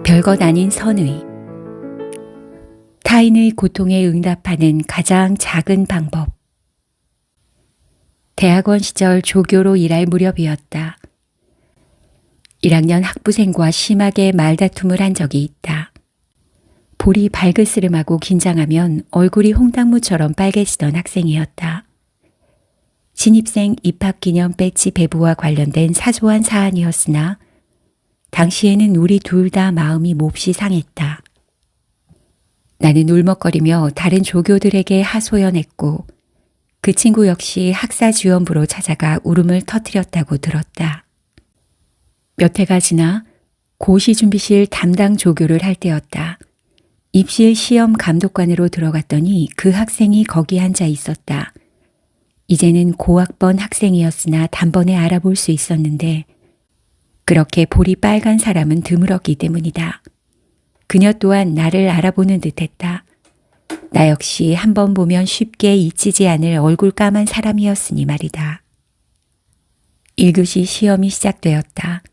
별것 아닌 선의. 타인의 고통에 응답하는 가장 작은 방법. 대학원 시절 조교로 일할 무렵이었다. 1학년 학부생과 심하게 말다툼을 한 적이 있다. 볼이 발그스름하고 긴장하면 얼굴이 홍당무처럼 빨개지던 학생이었다. 신입생 입학기념 배지 배부와 관련된 사소한 사안이었으나 당시에는 우리 둘 다 마음이 몹시 상했다. 나는 울먹거리며 다른 조교들에게 하소연했고 그 친구 역시 학사지원부로 찾아가 울음을 터뜨렸다고 들었다. 몇 해가 지나 고시준비실 담당 조교를 할 때였다. 입실 시험 감독관으로 들어갔더니 그 학생이 거기 앉아 있었다. 이제는 고학번 학생이었으나 단번에 알아볼 수 있었는데 그렇게 볼이 빨간 사람은 드물었기 때문이다. 그녀 또한 나를 알아보는 듯했다. 나 역시 한 번 보면 쉽게 잊히지 않을 얼굴 까만 사람이었으니 말이다. 1교시 시험이 시작되었다.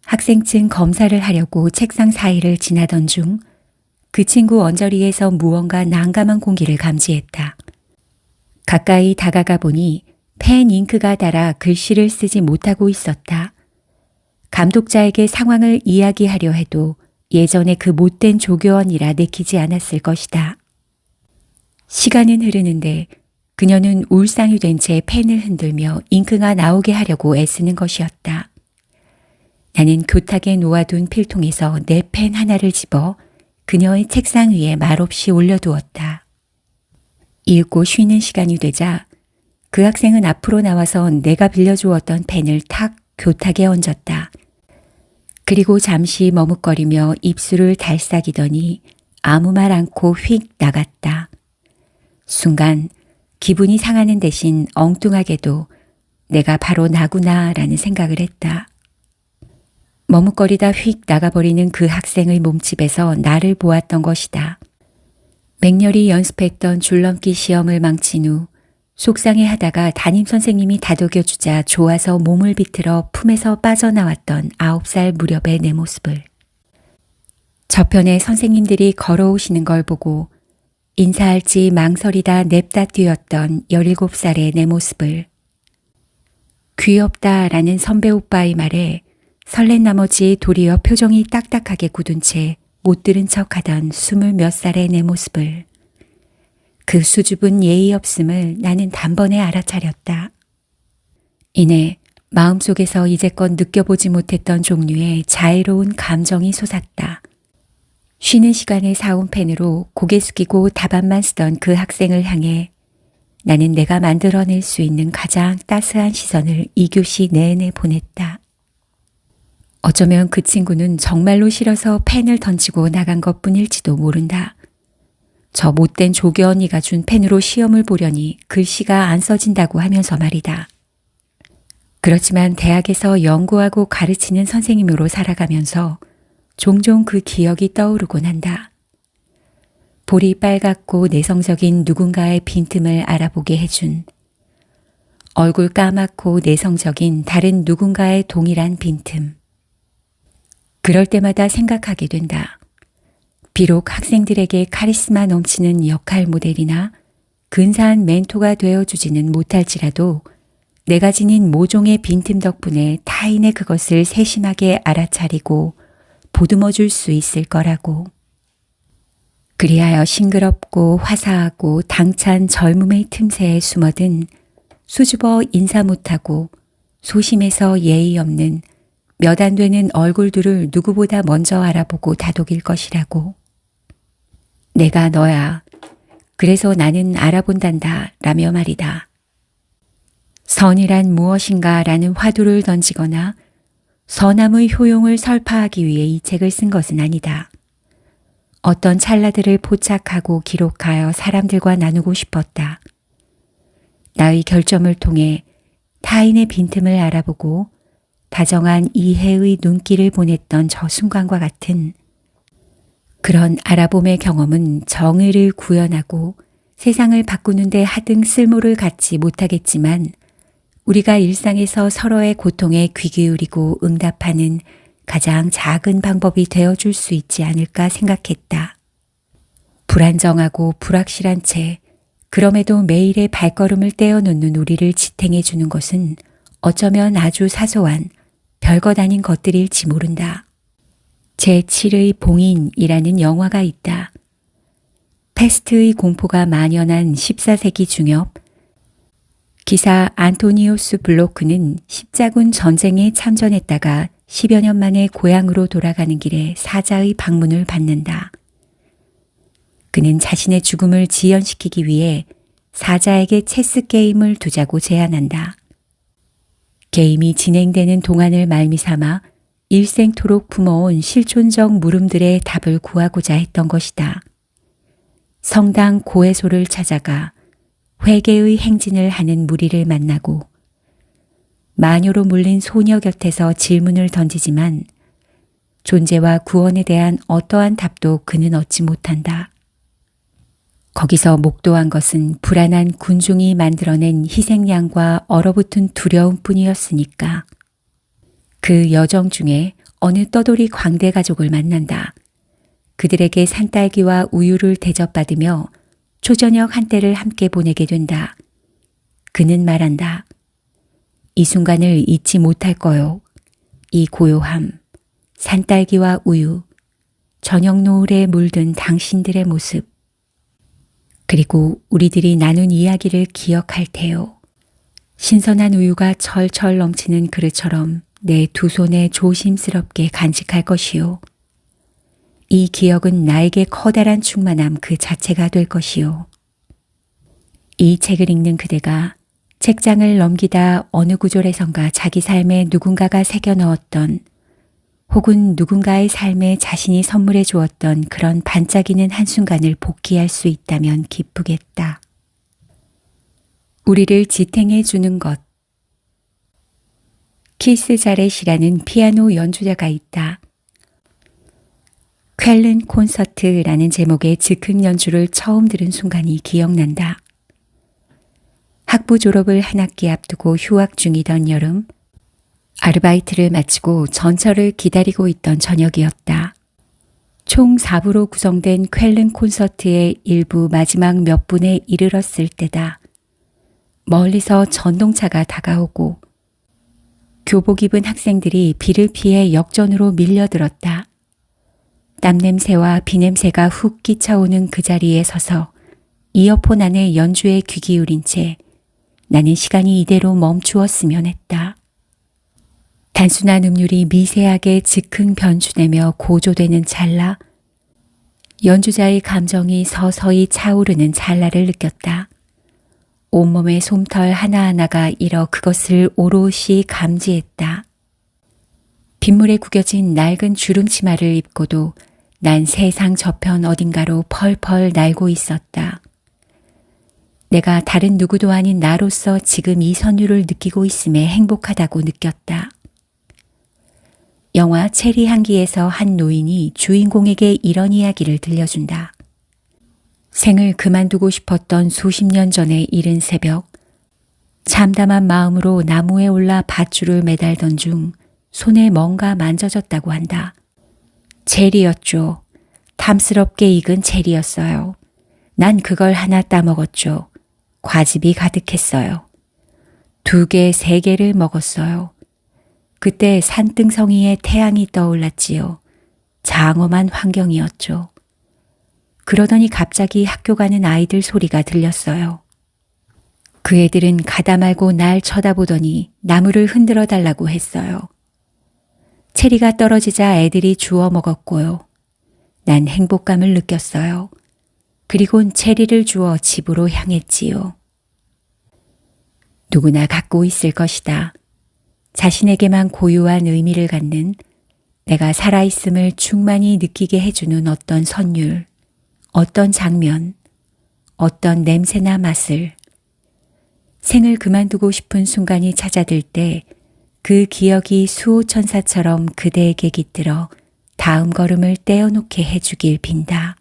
학생증 검사를 하려고 책상 사이를 지나던 중 그 친구 언저리에서 무언가 난감한 공기를 감지했다. 가까이 다가가 보니 펜 잉크가 닳아 글씨를 쓰지 못하고 있었다. 감독자에게 상황을 이야기하려 해도 예전에 그 못된 조교원이라 내키지 않았을 것이다. 시간은 흐르는데 그녀는 울상이 된 채 펜을 흔들며 잉크가 나오게 하려고 애쓰는 것이었다. 나는 교탁에 놓아둔 필통에서 내 펜 하나를 집어 그녀의 책상 위에 말없이 올려두었다. 읽고 쉬는 시간이 되자 그 학생은 앞으로 나와서 내가 빌려주었던 펜을 탁 교탁에 얹었다. 그리고 잠시 머뭇거리며 입술을 달싹이더니 아무 말 않고 휙 나갔다. 순간 기분이 상하는 대신 엉뚱하게도 내가 바로 나구나라는 생각을 했다. 머뭇거리다 휙 나가버리는 그 학생의 몸집에서 나를 보았던 것이다. 맹렬히 연습했던 줄넘기 시험을 망친 후 속상해하다가 담임선생님이 다독여주자 좋아서 몸을 비틀어 품에서 빠져나왔던 9살 무렵의 내 모습을. 저편에 선생님들이 걸어오시는 걸 보고 인사할지 망설이다 냅다 뛰었던 17살의 내 모습을. 귀엽다라는 선배 오빠의 말에 설렌 나머지 도리어 표정이 딱딱하게 굳은 채 못 들은 척하던 20몇 살의 내 모습을. 그 수줍은 예의 없음을 나는 단번에 알아차렸다. 이내 마음속에서 이제껏 느껴보지 못했던 종류의 자애로운 감정이 솟았다. 쉬는 시간에 사온 펜으로 고개 숙이고 답안만 쓰던 그 학생을 향해 나는 내가 만들어낼 수 있는 가장 따스한 시선을 2교시 내내 보냈다. 어쩌면 그 친구는 정말로 싫어서 펜을 던지고 나간 것뿐일지도 모른다. 저 못된 조교 언니가 준 펜으로 시험을 보려니 글씨가 안 써진다고 하면서 말이다. 그렇지만 대학에서 연구하고 가르치는 선생님으로 살아가면서 종종 그 기억이 떠오르곤 한다. 볼이 빨갛고 내성적인 누군가의 빈틈을 알아보게 해준, 얼굴 까맣고 내성적인 다른 누군가의 동일한 빈틈. 그럴 때마다 생각하게 된다. 비록 학생들에게 카리스마 넘치는 역할 모델이나 근사한 멘토가 되어주지는 못할지라도 내가 지닌 모종의 빈틈 덕분에 타인의 그것을 세심하게 알아차리고 보듬어 줄 수 있을 거라고. 그리하여 싱그럽고 화사하고 당찬 젊음의 틈새에 숨어든 수줍어 인사 못하고 소심해서 예의 없는 몇 안 되는 얼굴들을 누구보다 먼저 알아보고 다독일 것이라고. 내가 너야. 그래서 나는 알아본단다 라며 말이다. 선이란 무엇인가 라는 화두를 던지거나 선함의 효용을 설파하기 위해 이 책을 쓴 것은 아니다. 어떤 찰나들을 포착하고 기록하여 사람들과 나누고 싶었다. 나의 결점을 통해 타인의 빈틈을 알아보고 다정한 이해의 눈길을 보냈던 저 순간과 같은 그런 알아봄의 경험은 정의를 구현하고 세상을 바꾸는 데 하등 쓸모를 갖지 못하겠지만 우리가 일상에서 서로의 고통에 귀 기울이고 응답하는 가장 작은 방법이 되어줄 수 있지 않을까 생각했다. 불안정하고 불확실한 채 그럼에도 매일의 발걸음을 떼어놓는 우리를 지탱해 주는 것은 어쩌면 아주 사소한 별것 아닌 것들일지 모른다. 제7의 봉인이라는 영화가 있다. 패스트의 공포가 만연한 14세기 중엽, 기사 안토니오스 블로크는 십자군 전쟁에 참전했다가 10여 년 만에 고향으로 돌아가는 길에 사자의 방문을 받는다. 그는 자신의 죽음을 지연시키기 위해 사자에게 체스 게임을 두자고 제안한다. 게임이 진행되는 동안을 말미삼아 일생토록 품어온 실존적 물음들의 답을 구하고자 했던 것이다. 성당 고해소를 찾아가 회개의 행진을 하는 무리를 만나고 마녀로 물린 소녀 곁에서 질문을 던지지만 존재와 구원에 대한 어떠한 답도 그는 얻지 못한다. 거기서 목도한 것은 불안한 군중이 만들어낸 희생양과 얼어붙은 두려움뿐이었으니까. 그 여정 중에 어느 떠돌이 광대 가족을 만난다. 그들에게 산딸기와 우유를 대접받으며 초저녁 한때를 함께 보내게 된다. 그는 말한다. 이 순간을 잊지 못할 거요. 이 고요함, 산딸기와 우유, 저녁 노을에 물든 당신들의 모습, 그리고 우리들이 나눈 이야기를 기억할 테요. 신선한 우유가 철철 넘치는 그릇처럼 내 두 손에 조심스럽게 간직할 것이요. 이 기억은 나에게 커다란 충만함 그 자체가 될 것이요. 이 책을 읽는 그대가 책장을 넘기다 어느 구절에선가 자기 삶에 누군가가 새겨 넣었던 혹은 누군가의 삶에 자신이 선물해 주었던 그런 반짝이는 한순간을 복귀할 수 있다면 기쁘겠다. 우리를 지탱해 주는 것. 키스 자렛이라는 피아노 연주자가 있다. 쾰른 콘서트라는 제목의 즉흥 연주를 처음 들은 순간이 기억난다. 학부 졸업을 한 학기 앞두고 휴학 중이던 여름, 아르바이트를 마치고 전철을 기다리고 있던 저녁이었다. 총 4부로 구성된 쾰른 콘서트의 일부 마지막 몇 분에 이르렀을 때다. 멀리서 전동차가 다가오고 교복 입은 학생들이 비를 피해 역전으로 밀려들었다. 땀냄새와 비냄새가 훅 끼쳐오는 그 자리에 서서 이어폰 안에 연주에 귀 기울인 채 나는 시간이 이대로 멈추었으면 했다. 단순한 음률이 미세하게 즉흥 변주되며 고조되는 찰나, 연주자의 감정이 서서히 차오르는 찰나를 느꼈다. 온몸의 솜털 하나하나가 일어 그것을 오롯이 감지했다. 빗물에 구겨진 낡은 주름 치마를 입고도 난 세상 저편 어딘가로 펄펄 날고 있었다. 내가 다른 누구도 아닌 나로서 지금 이 선율을 느끼고 있음에 행복하다고 느꼈다. 영화 체리 향기에서 한 노인이 주인공에게 이런 이야기를 들려준다. 생을 그만두고 싶었던 수십 년 전의 이른 새벽, 참담한 마음으로 나무에 올라 밧줄을 매달던 중 손에 뭔가 만져졌다고 한다. 체리였죠. 탐스럽게 익은 체리였어요. 난 그걸 하나 따먹었죠. 과즙이 가득했어요. 2개, 3개를 먹었어요. 그때 산등성이의 태양이 떠올랐지요. 장엄한 환경이었죠. 그러더니 갑자기 학교 가는 아이들 소리가 들렸어요. 그 애들은 가다 말고 날 쳐다보더니 나무를 흔들어 달라고 했어요. 체리가 떨어지자 애들이 주워 먹었고요. 난 행복감을 느꼈어요. 그리곤 체리를 주워 집으로 향했지요. 누구나 갖고 있을 것이다. 자신에게만 고유한 의미를 갖는, 내가 살아있음을 충만히 느끼게 해주는 어떤 선율, 어떤 장면, 어떤 냄새나 맛을. 생을 그만두고 싶은 순간이 찾아들 때 그 기억이 수호천사처럼 그대에게 깃들어 다음 걸음을 떼어놓게 해주길 빈다.